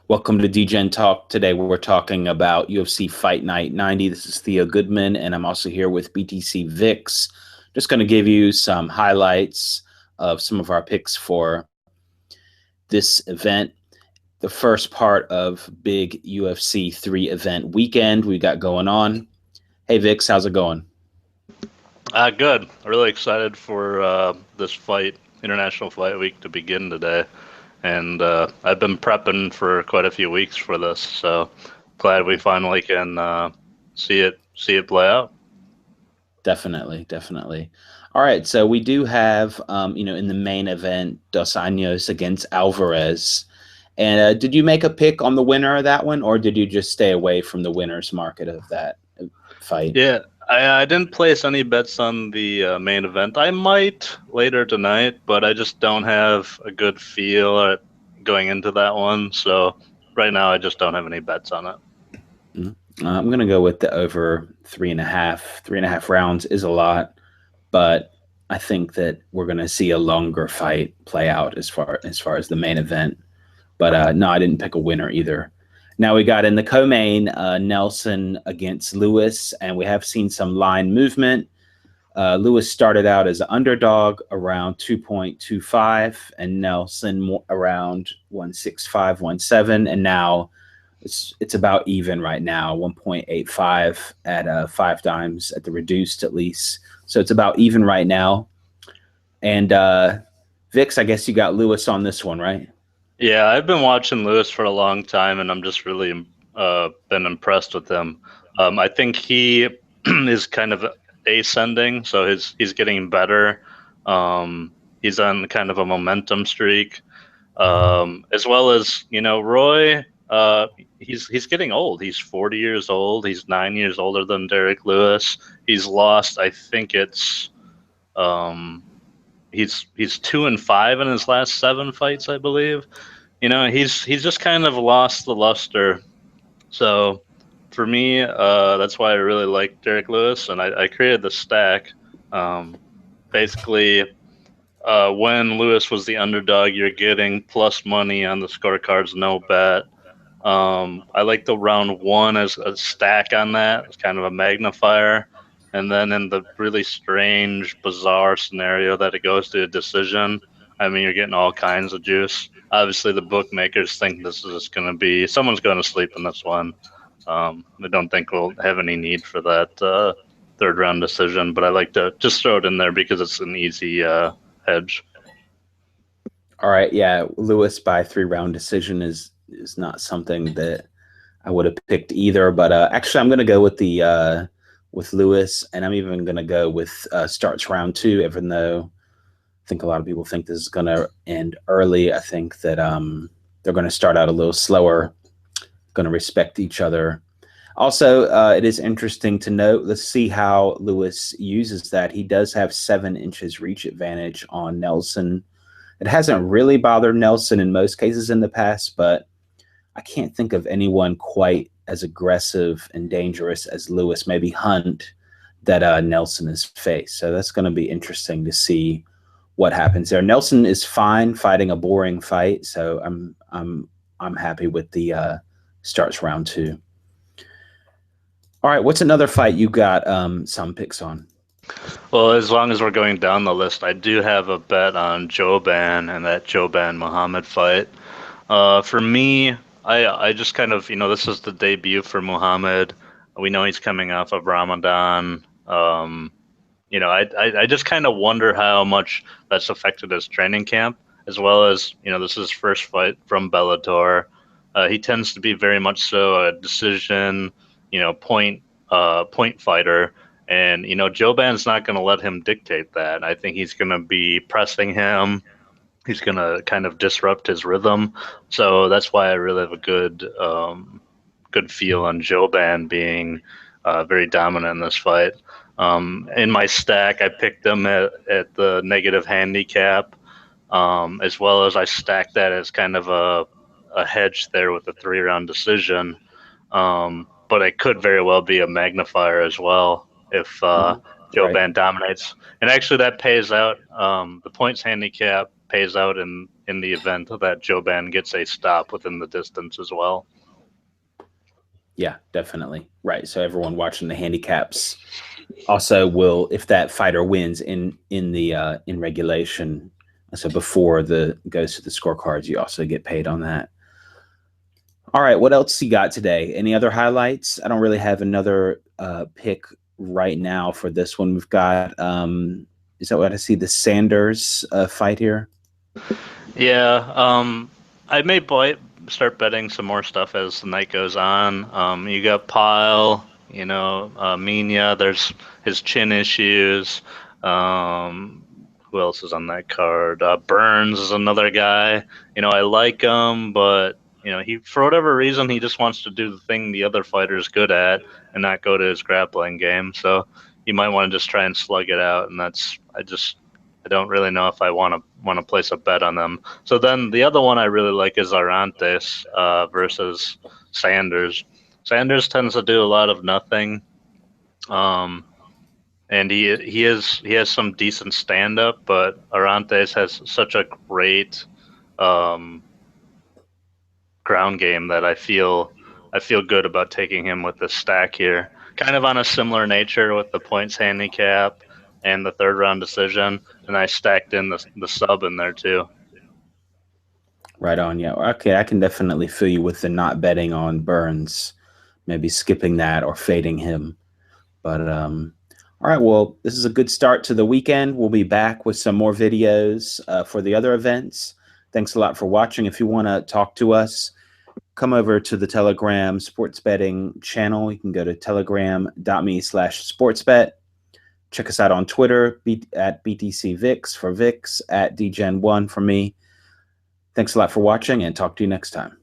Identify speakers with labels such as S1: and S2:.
S1: Welcome to Degentalk. Today we're talking about UFC Fight Night 90. This is Theo Goodman, and I'm also here with BTC Vix. Just going to give you some highlights of some of our picks for this event. The first part of big UFC 3 event weekend we got going on. Hey Vix, how's it going?
S2: Good. Really excited for this fight, International Fight Week, to begin today. And I've been prepping for quite a few weeks for this, so glad we finally can see it play out.
S1: Definitely. All right, so we do have, in the main event, Dos Anjos against Alvarez. And did you make a pick on the winner of that one, or did you just stay away from the winner's market of that fight?
S2: Yeah, I didn't place any bets on the main event. I might later tonight, but I just don't have a good feel going into that one. So right now, I just don't have any bets on it.
S1: I'm going to go with the over 3.5. 3.5 rounds is a lot, but I think that we're going to see a longer fight play out as the main event. But no, I didn't pick a winner either. Now we got in the co-main Nelson against Lewis, and we have seen some line movement. Lewis started out as an underdog around 2.25, and Nelson around 165, 17, and now it's about even right now, 1.85 at 5 times at the reduced at least. So it's about even right now. And Vix, I guess you got Lewis on this one, right?
S2: Yeah, I've been watching Lewis for a long time, and I'm just really been impressed with him. I think he is kind of ascending, so he's getting better. He's on kind of a momentum streak, as well as Roy. He's getting old. He's 40 years old. He's 9 years older than Derek Lewis. He's lost, I think it's um, he's 2-5 in his last 7 fights, I believe. He's just kind of lost the luster. So for me, that's why I really like Derek Lewis, and I created the stack. Basically, when Lewis was the underdog, you're getting plus money on the scorecards, no bet. I like the round one as a stack on that. It's kind of a magnifier. And then in the really strange, bizarre scenario that it goes to a decision, I mean, you're getting all kinds of juice. Obviously, the bookmakers think this is just going to be someone's going to sleep in this one. I don't think we'll have any need for that third round decision, but I like to just throw it in there because it's an easy hedge.
S1: All right, yeah, Lewis by 3 round decision is not something that I would have picked either. But actually, I'm going to go with the with Lewis, and I'm even going to go with starts round two, even though I think a lot of people think this is going to end early. I think that they're going to start out a little slower, going to respect each other. Also, it is interesting to note. Let's see how Lewis uses that. He does have 7 inches reach advantage on Nelson. It hasn't really bothered Nelson in most cases in the past, but I can't think of anyone quite as aggressive and dangerous as Lewis, maybe Hunt, that Nelson has faced. So that's going to be interesting to see what happens there. Nelson is fine fighting a boring fight, so I'm happy with the starts round two. All right, what's another fight you got some picks on?
S2: Well, as long as we're going down the list, I do have a bet on Joban and that Joban Muhammad fight. For me, I just kind of, this is the debut for Muhammad. We know he's coming off of Ramadan. I just kind of wonder how much that's affected his training camp, as well as, this is his first fight from Bellator. He tends to be very much so a decision, point fighter. And, Joban's not going to let him dictate that. I think he's going to be pressing him. He's going to kind of disrupt his rhythm. So that's why I really have a good feel on Joban being very dominant in this fight. In my stack, I picked them at the negative handicap, as well as I stacked that as kind of a hedge there with a 3 round decision. But it could very well be a magnifier as well if
S1: Right.
S2: Joban dominates. And actually, that pays out. The points handicap pays out in the event that Joban gets a stop within the distance as well.
S1: Yeah, definitely. Right. So everyone watching the handicaps also will, if that fighter wins in the in regulation, so before the goes to the scorecards, you also get paid on that. All right, what else you got today? Any other highlights? I don't really have another pick right now for this one. We've got is that what I see, the Sanders fight here?
S2: Yeah, I may start betting some more stuff as the night goes on. You got Pyle, Mina. There's his chin issues. Um, who else is on that card? Burns is another guy. I like him, but he for whatever reason he just wants to do the thing the other fighter's good at and not go to his grappling game. So you might want to just try and slug it out, and I don't really know if I want to place a bet on them. So then the other one I really like is Arantes versus Sanders. Sanders tends to do a lot of nothing, um, and he has some decent stand up, but Arantes has such a great um, ground game that I feel good about taking him with the stack here. Kind of on a similar nature with the points handicap and the third round decision, and I stacked in the sub in there too.
S1: Right on. Yeah. Okay, I can definitely feel you with the not betting on Burns, maybe skipping that or fading him. But all right, well, this is a good start to the weekend. We'll be back with some more videos for the other events. Thanks a lot for watching. If you want to talk to us, come over to the Telegram sports betting channel. You can go to telegram.me/sportsbet. Check us out on Twitter at BTCVix for Vix, at DGen1 for me. Thanks a lot for watching, and talk to you next time.